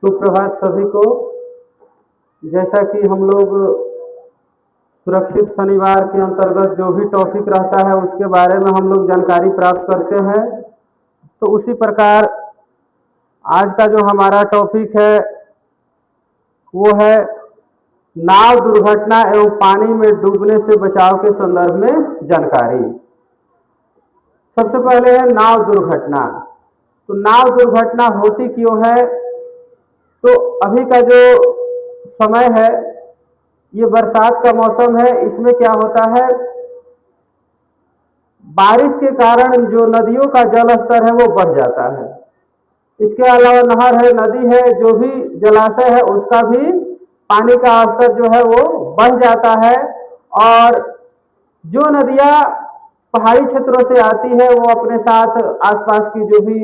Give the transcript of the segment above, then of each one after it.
सुप्रभात सभी को। जैसा कि हम लोग सुरक्षित शनिवार के अंतर्गत जो भी टॉपिक रहता है उसके बारे में हम लोग जानकारी प्राप्त करते हैं, तो उसी प्रकार आज का जो हमारा टॉपिक है वो है नाव दुर्घटना एवं पानी में डूबने से बचाव के संदर्भ में जानकारी। सबसे पहले है नाव दुर्घटना। तो नाव दुर्घटना होती क्यों है? तो अभी का जो समय है ये बरसात का मौसम है। इसमें क्या होता है, बारिश के कारण जो नदियों का जल स्तर है वो बढ़ जाता है। इसके अलावा नहर है, नदी है, जो भी जलाशय है उसका भी पानी का स्तर जो है वो बढ़ जाता है। और जो नदियाँ पहाड़ी क्षेत्रों से आती है वो अपने साथ आसपास की जो भी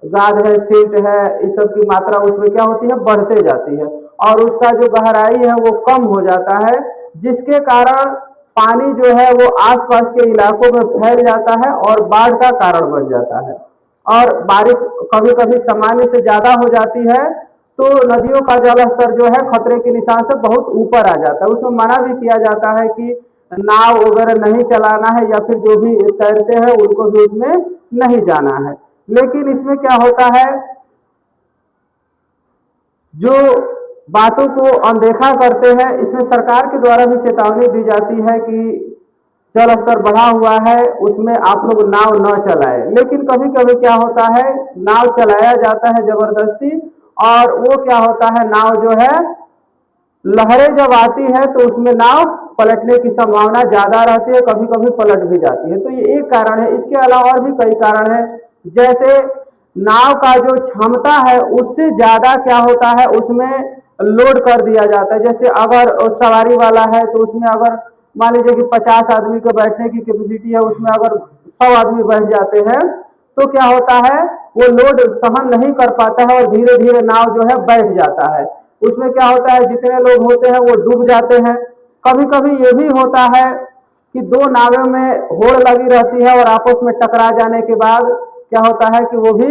गाद है, सीट है, इस सब की मात्रा उसमें क्या होती है, बढ़ते जाती है और उसका जो गहराई है वो कम हो जाता है, जिसके कारण पानी जो है वो आसपास के इलाकों में फैल जाता है और बाढ़ का कारण बन जाता है। और बारिश कभी कभी सामान्य से ज्यादा हो जाती है तो नदियों का जल स्तर जो है खतरे के निशान से बहुत ऊपर आ जाता है। उसमें मना भी किया जाता है कि नाव वगैरह नहीं चलाना है या फिर जो भी तैरते हैं उनको भी उसमें नहीं जाना है। लेकिन इसमें क्या होता है, जो बातों को अनदेखा करते हैं, इसमें सरकार के द्वारा भी चेतावनी दी जाती है कि जल स्तर बढ़ा हुआ है उसमें आप लोग नाव न चलाएं। लेकिन कभी कभी क्या होता है, नाव चलाया जाता है जबरदस्ती और वो क्या होता है, नाव जो है लहरें जब आती है तो उसमें नाव पलटने की संभावना ज्यादा रहती है, कभी कभी पलट भी जाती है। तो ये एक कारण है। इसके अलावा और भी कई कारण है, जैसे नाव का जो क्षमता है उससे ज्यादा क्या होता है, उसमें लोड कर दिया जाता है। जैसे अगर सवारी वाला है तो उसमें अगर मान लीजिए कि 50 आदमी को बैठने की कैपेसिटी है, उसमें अगर 100 आदमी बैठ जाते हैं तो क्या होता है, वो लोड सहन नहीं कर पाता है और धीरे धीरे नाव जो है बैठ जाता है। उसमें क्या होता है, जितने लोग होते हैं वो डूब जाते हैं। कभी कभी ये भी होता है कि दो नावों में होड़ लगी रहती है और आपस में टकरा जाने के बाद क्या होता है कि वो भी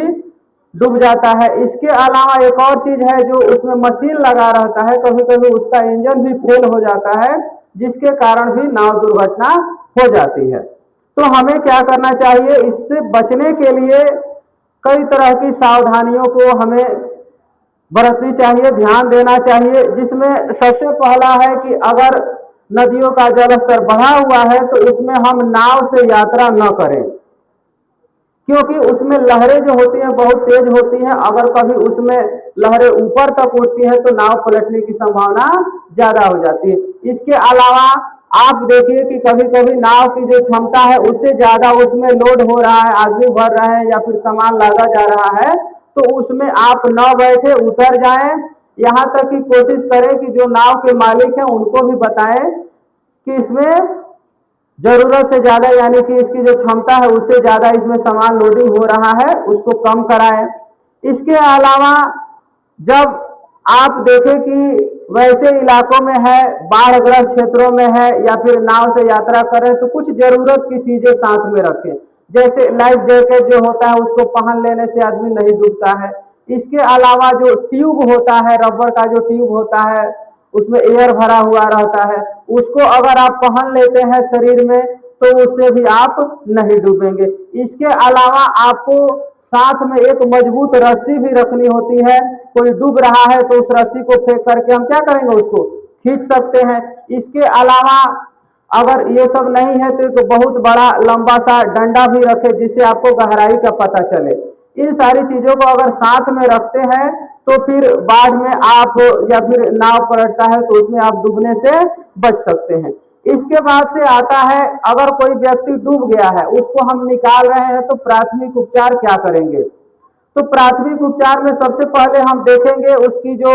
डूब जाता है। इसके अलावा एक और चीज है, जो उसमें मशीन लगा रहता है, कभी कभी उसका इंजन भी फेल हो जाता है, जिसके कारण भी नाव दुर्घटना हो जाती है। तो हमें क्या करना चाहिए, इससे बचने के लिए कई तरह की सावधानियों को हमें बरतनी चाहिए, ध्यान देना चाहिए। जिसमें सबसे पहला है कि अगर नदियों का जल स्तर बढ़ा हुआ है तो उसमें हम नाव से यात्रा न करें, क्योंकि उसमें लहरें जो होती हैं बहुत तेज होती हैं। अगर कभी उसमें लहरें ऊपर तक उठती हैं तो नाव पलटने की संभावना ज्यादा हो जाती है। इसके अलावा आप देखिए कि कभी कभी नाव की जो क्षमता है उससे ज्यादा उसमें लोड हो रहा है, आदमी भर रहे हैं या फिर सामान लादा जा रहा है, तो उसमें आप न बैठे, उतर जाएं। यहाँ तक कि कोशिश करें कि जो नाव के मालिक हैं उनको भी बताएं कि इसमें जरूरत से ज्यादा, यानी कि इसकी जो क्षमता है उससे ज्यादा इसमें सामान लोडिंग हो रहा है, उसको कम कराएं। इसके अलावा जब आप देखें कि वैसे इलाकों में है, बाढ़ग्रस्त क्षेत्रों में है या फिर नाव से यात्रा करें, तो कुछ जरूरत की चीजें साथ में रखें। जैसे लाइफ जैकेट जो होता है उसको पहन लेने से आदमी नहीं डूबता है। इसके अलावा जो ट्यूब होता है, रबर का जो ट्यूब होता है उसमें एयर भरा हुआ रहता है, उसको अगर आप पहन लेते हैं शरीर में तो उससे भी आप नहीं डूबेंगे। इसके अलावा आपको साथ में एक मजबूत रस्सी भी रखनी होती है। कोई डूब रहा है तो उस रस्सी को फेंक करके हम क्या करेंगे, उसको खींच सकते हैं। इसके अलावा अगर ये सब नहीं है तो एक बहुत बड़ा लंबा सा डंडा भी रखे जिससे आपको गहराई का पता चले। इन सारी चीजों को अगर साथ में रखते हैं तो फिर बाढ़ में आप या फिर नाव पलटता है तो उसमें आप डूबने से बच सकते हैं। इसके बाद से आता है, अगर कोई व्यक्ति डूब गया है उसको हम निकाल रहे हैं तो प्राथमिक उपचार क्या करेंगे। तो प्राथमिक उपचार में सबसे पहले हम देखेंगे उसकी जो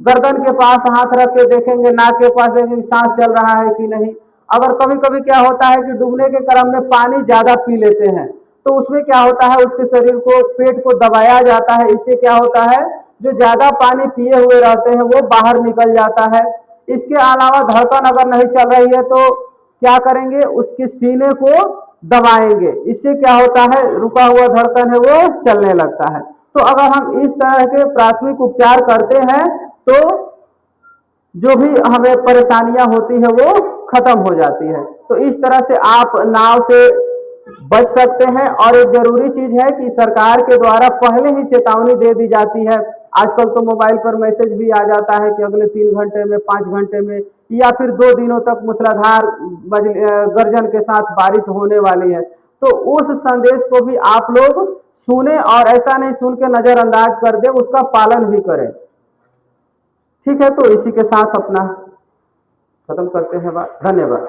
गर्दन के पास हाथ रख के देखेंगे, नाक के पास देखेंगे सांस चल रहा है कि नहीं। अगर कभी कभी क्या होता है कि डूबने के क्रम में पानी ज्यादा पी लेते हैं तो उसमें क्या होता है, उसके शरीर को, पेट को दबाया जाता है। इससे क्या होता है, जो ज्यादा पानी पिए हुए रहते हैं वो बाहर निकल जाता है। इसके अलावा धड़कन अगर नहीं चल रही है तो क्या करेंगे, उसके सीने को दबाएंगे। इससे क्या होता है, रुका हुआ धड़कन है वो चलने लगता है। तो अगर हम इस तरह के प्राथमिक उपचार करते हैं तो जो भी हमें परेशानियां होती है वो खत्म हो जाती है। तो इस तरह से आप नाव से बच सकते हैं। और एक जरूरी चीज है कि सरकार के द्वारा पहले ही चेतावनी दे दी जाती है। आजकल तो मोबाइल पर मैसेज भी आ जाता है कि अगले 3 घंटे में, 5 घंटे में या फिर 2 दिनों तक मूसलाधार गर्जन के साथ बारिश होने वाली है। तो उस संदेश को भी आप लोग सुने और ऐसा नहीं सुन के नजरअंदाज कर दे, उसका पालन भी करें। ठीक है, तो इसी के साथ अपना खत्म करते हैं बात। धन्यवाद।